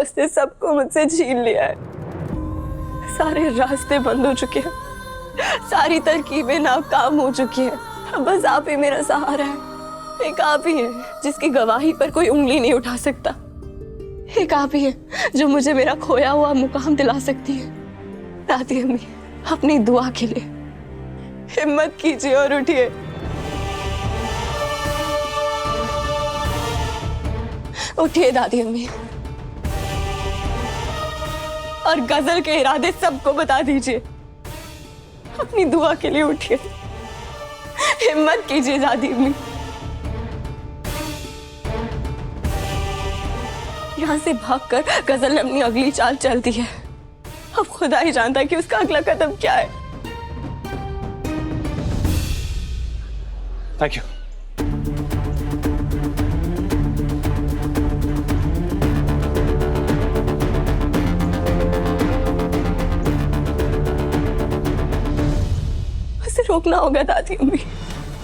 उसने सबको मुझसे छीन लिया है। सारे रास्ते बंद हो चुके हैं, सारी तरकीबें नाकाम हो चुकी हैं। अब बस आप ही मेरा सहारा है। एक आप ही है जिसकी गवाही पर कोई उंगली नहीं उठा सकता। एक आप ही है जो मुझे मेरा खोया हुआ मुकाम दिला सकती है। दादी अम्मी, अपनी दुआ के लिए हिम्मत कीजिए और उठिए। उठिए दादी अम्मी, और गजल के इरादे सबको बता दीजिए। अपनी दुआ के लिए उठिए, हिम्मत कीजिए दादी अम्मी। यहाँ से भागकर गजल ने अपनी अगली चाल चल दी है। अब खुदा ही जानता है कि उसका अगला कदम क्या है। Thank you. उसे रोकना होगा दादी अम्मी।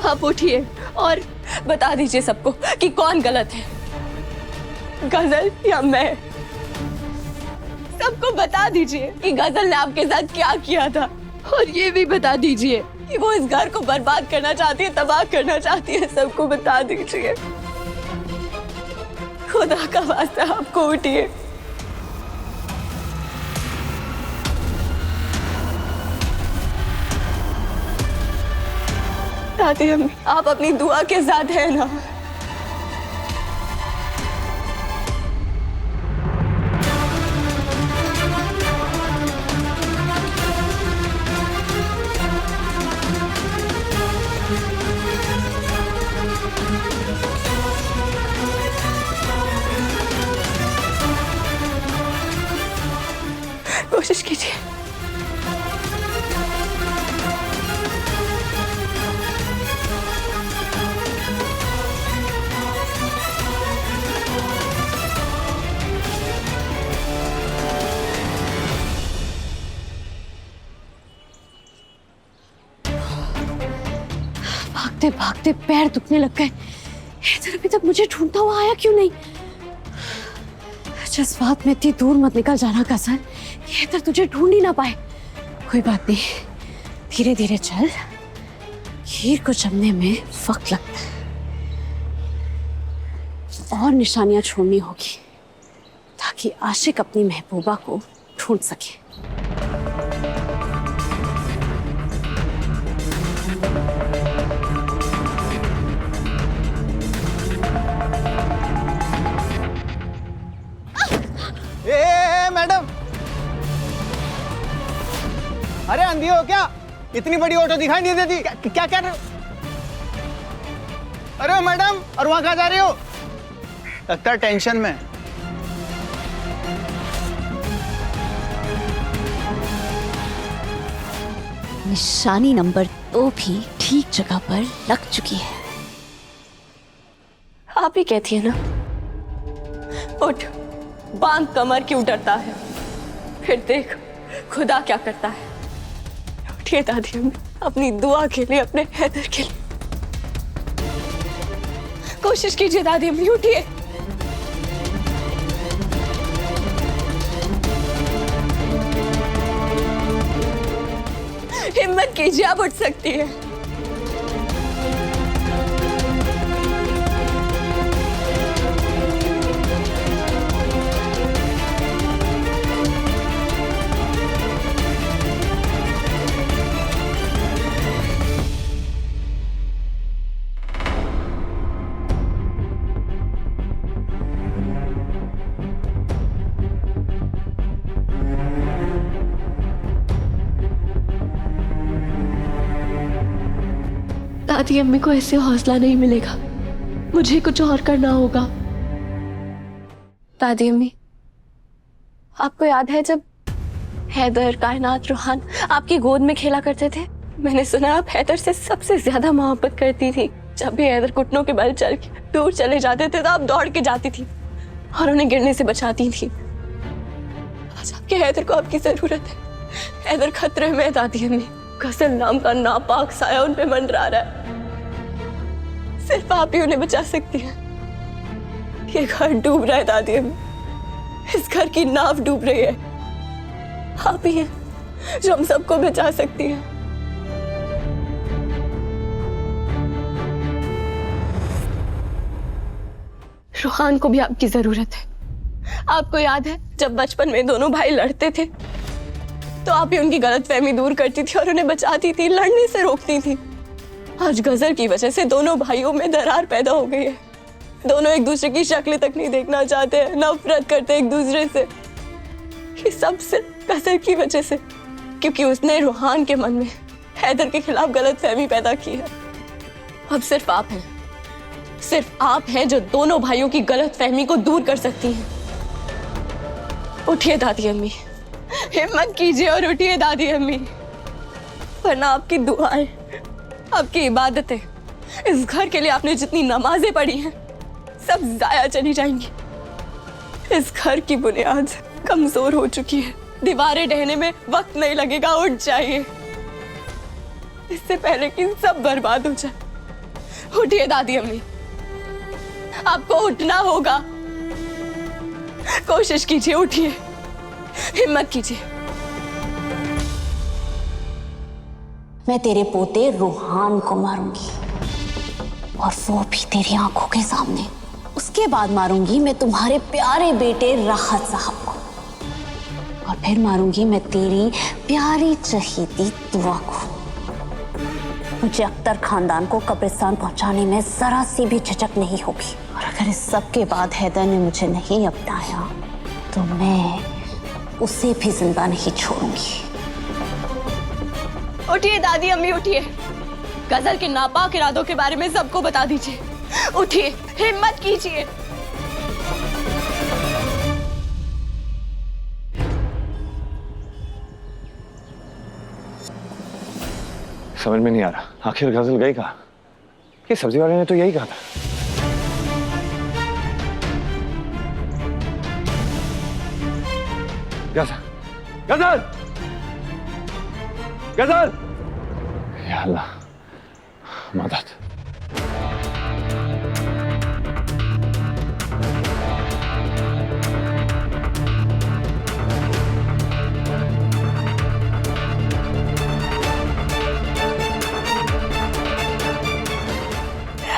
आप उठिए और बता दीजिए सबको कि कौन गलत है, गजल या मैं। सबको बता दीजिए कि गजल ने आपके साथ क्या किया था, और ये भी बता दीजिए कि वो इस घर को बर्बाद करना चाहती है, तबाह करना चाहती है। सबको बता दीजिए। खुदा का वास्ता आपको उठिए। दादी अम्मी, आप अपनी दुआ के साथ हैं ना? कोशिश कीजिए। भागते भागते पैर दुखने लग गए। इधर अभी तक मुझे ढूंढता हुआ आया क्यों नहीं? जज्बात में इतनी दूर मत निकल जाना गजल, ये इधर तुझे ढूंढ ही ना पाए। कोई बात नहीं, धीरे धीरे चल। हीर को जमने में वक्त लगता है। और निशानियां छोड़नी होगी ताकि आशिक अपनी महबूबा को ढूंढ सके। मैडम, अरे अंधी हो क्या? इतनी बड़ी ऑटो दिखाई नहीं देती क्या? क्या रहे हो? अरे मैडम, और वहां कहाँ जा रही हो? लगता है टेंशन में। निशानी नंबर 2 भी ठीक जगह पर लग चुकी है। आप ही कहती है ना, उठ, बांध कमर क्यों डरता है, फिर देख खुदा क्या करता है। उठिए दादी अम्मी, अपनी दुआ के लिए, अपने हैदर के लिए कोशिश कीजिए। दादी अम्मी उठिए। हिम्मत कीजिए, आप उठ सकती है। दादी अम्मी को ऐसे हौसला नहीं मिलेगा, मुझे कुछ और करना होगा। दादी अम्मी, आपको याद है जब हैदर, कायनात, रूहान आपकी गोद में खेला करते थे? मैंने सुना आप हैदर से सबसे ज्यादा मोहब्बत करती थी। जब भी हैदर घुटनों के बल चल के दूर चले जाते थे तो आप दौड़ के जाती थी और उन्हें गिरने से बचाती थी। आज आपके हैदर को आपकी जरूरत है। हैदर खतरे में है दादी अम्मी। गजल नाम का नापाक साया उन पे मंडरा रहा है। सिर्फ आप ही उन्हें बचा सकती हैं। ये घर डूब रहा है दादी अम्मी, इस घर की नाव डूब रही है। आप ही हैं जो हम सबको बचा सकती हैं। रूहान को भी आपकी जरूरत है। आपको याद है जब बचपन में दोनों भाई लड़ते थे तो आप ही उनकी गलतफहमी दूर करती थी और उन्हें बचाती थी, लड़ने से रोकती थी। आज गजल की वजह से दोनों भाइयों में दरार पैदा हो गई है। दोनों एक दूसरे की शक्ल तक नहीं देखना चाहते हैं, नफरत करते एक दूसरे से। ये सब सिर्फ गजल की वजह से, क्योंकि उसने रूहान के मन में हैदर के खिलाफ गलतफहमी पैदा की है। अब सिर्फ आप हैं जो दोनों भाइयों की गलतफहमी को दूर कर सकती हैं। उठिए दादी अम्मी, हिम्मत कीजिए और उठिए दादी अम्मी, वरना आपकी दुआएं, आपकी इबादतें, इस घर के लिए आपने जितनी नमाजें पढ़ी हैं सब जाया चली जाएंगी। इस घर की बुनियाद कमजोर हो चुकी है, दीवारें ढहने में वक्त नहीं लगेगा। उठ जाइए इससे पहले कि सब बर्बाद हो जाए। उठिए दादी अम्मी, आपको उठना होगा। कोशिश कीजिए, उठिए, हिम्मत कीजिए। मैं तेरे पोते रूहान को मारूंगी, और वो भी तेरी आंखों के सामने। उसके बाद मारूंगी मैं तुम्हारे प्यारे बेटे राहत साहब को, और फिर मारूंगी मैं तेरी प्यारी चहेती दुआ को। मुझे अख्तर खानदान को कब्रिस्तान पहुंचाने में जरा सी भी झिझक नहीं होगी, और अगर इस सब के बाद हैदर ने मुझे नहीं अपनाया तो मैं उसे भी जिंदा नहीं छोड़ूंगी। उठिए दादी अम्मी, उठिए, गजल के नापाक इरादों के बारे में सबको बता दीजिए। उठिए, हिम्मत कीजिए। समझ में नहीं आ रहा आखिर गजल गई कहाँ? ये सब्जी वाले ने तो यही कहा था। गजल, गजल, गजल! या अल्लाह, मदद।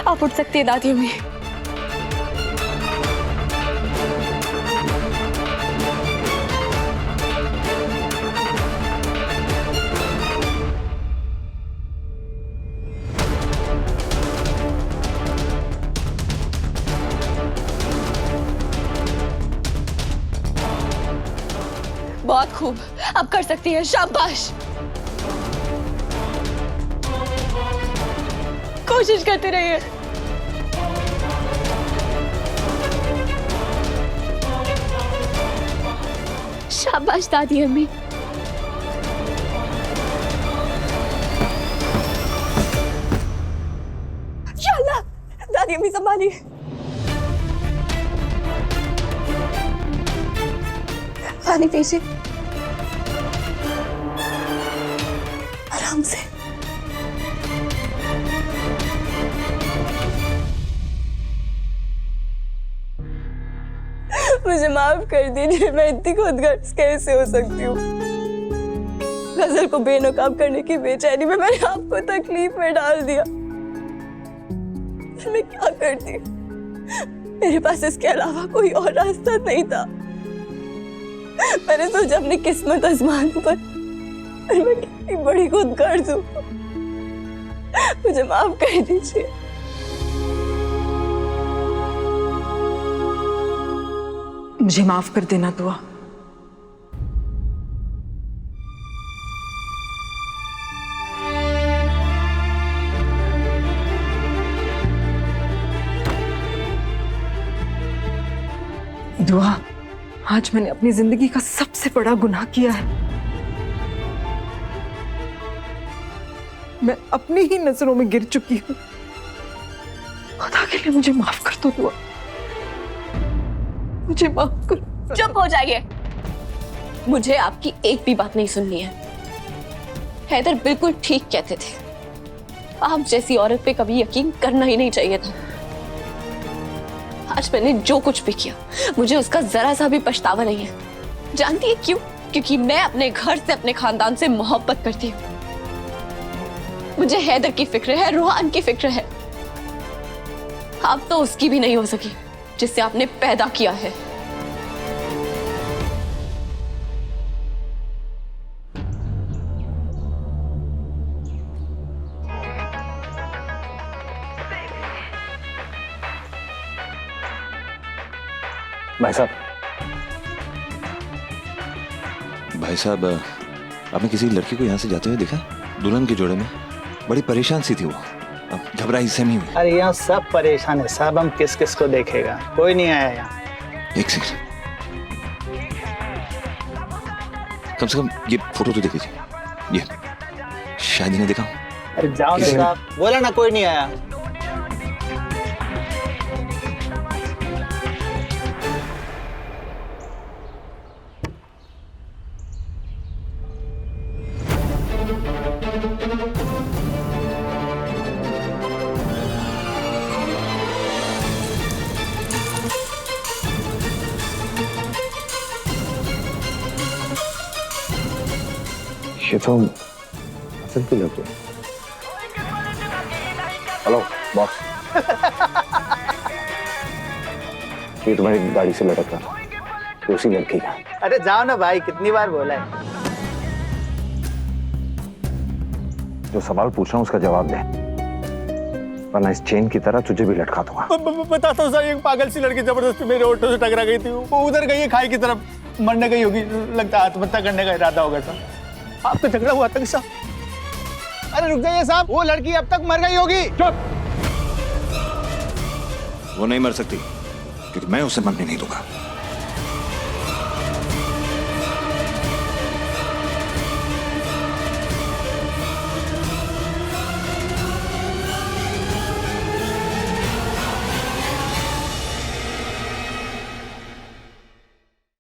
आप उठ सकती है दादी अम्मी। बहुत खूब, अब कर सकती है, शाबाश। कोशिश करते रहिए। शाबाश दादी अम्मी। या अल्लाह, दादी अम्मी संभालिए। पानी पीजिए, आराम से। मुझे माफ कर दीजिए, मैं इतनी खुदगर्ज कैसे हो सकती हूँ। गजल को बेनकाब करने की बेचैनी में मैंने आपको तकलीफ में डाल दिया। मैं क्या करती, मेरे पास इसके अलावा कोई और रास्ता नहीं था। मैंने सोचा अपनी किस्मत आजमाने पर मैं कितनी बड़ी खुदगर्ज हूँ। मुझे माफ कर दीजिए। मुझे माफ कर देना दुआ। दुआ, आज मैंने अपनी जिंदगी का सबसे बड़ा गुनाह किया है। मैं अपनी ही नजरों में गिर चुकी हूँ। खुदा के लिए मुझे माफ कर दो दुआ, मुझे माफ कर। चुप हो जाइए, मुझे आपकी एक भी बात नहीं सुननी है। हैदर बिल्कुल ठीक कहते थे, आप जैसी औरत पे कभी यकीन करना ही नहीं चाहिए था। आज मैंने जो कुछ भी किया मुझे उसका जरा सा भी पछतावा नहीं है। जानती है क्यों? क्योंकि मैं अपने घर से अपने खानदान से मोहब्बत करती हूँ। मुझे हैदर की फिक्र है, रूहान की फिक्र है। आप तो उसकी भी नहीं हो सकी जिससे आपने पैदा किया है। भाई साहब आपने किसी लड़की को यहाँ से जाते हुए देखा? दुल्हन के जोड़े में बड़ी परेशान सी थी वो, घबराई सहमी हुई। अरे यहाँ सब परेशान है साहब, हम किस किस को देखेगा, कोई नहीं आया यहाँ। एक सेकंड, कम से कम ये फोटो तो देख लीजिए। ये शायद ने देखा। अरे जाओ ना साहब, बोला ना कोई नहीं आया। ये तो असल की लड़की है। हेलो बॉस, ये तुम्हारी गाड़ी से लटक रहा तो उसी लड़की का। अरे जाओ ना भाई, कितनी बार बोला है। जो सवाल पूछ रहा हूँ उसका जवाब दे, वरना इस चेन की तरह तुझे भी लटका दूंगा। बताता हूँ सर, एक पागल सी लड़की जबरदस्ती मेरे ऑटो से टकरा गई थी। वो उधर गई है खाई की तरफ, मरने गई होगी, लगता है आत्महत्या करने का इरादा होगा सर। आपका झगड़ा हुआ था साहब? अरे रुक जाइए साहब, वो लड़की अब तक मर गई होगी। चुप! वो नहीं मर सकती क्योंकि मैं उसे मरने नहीं दूंगा।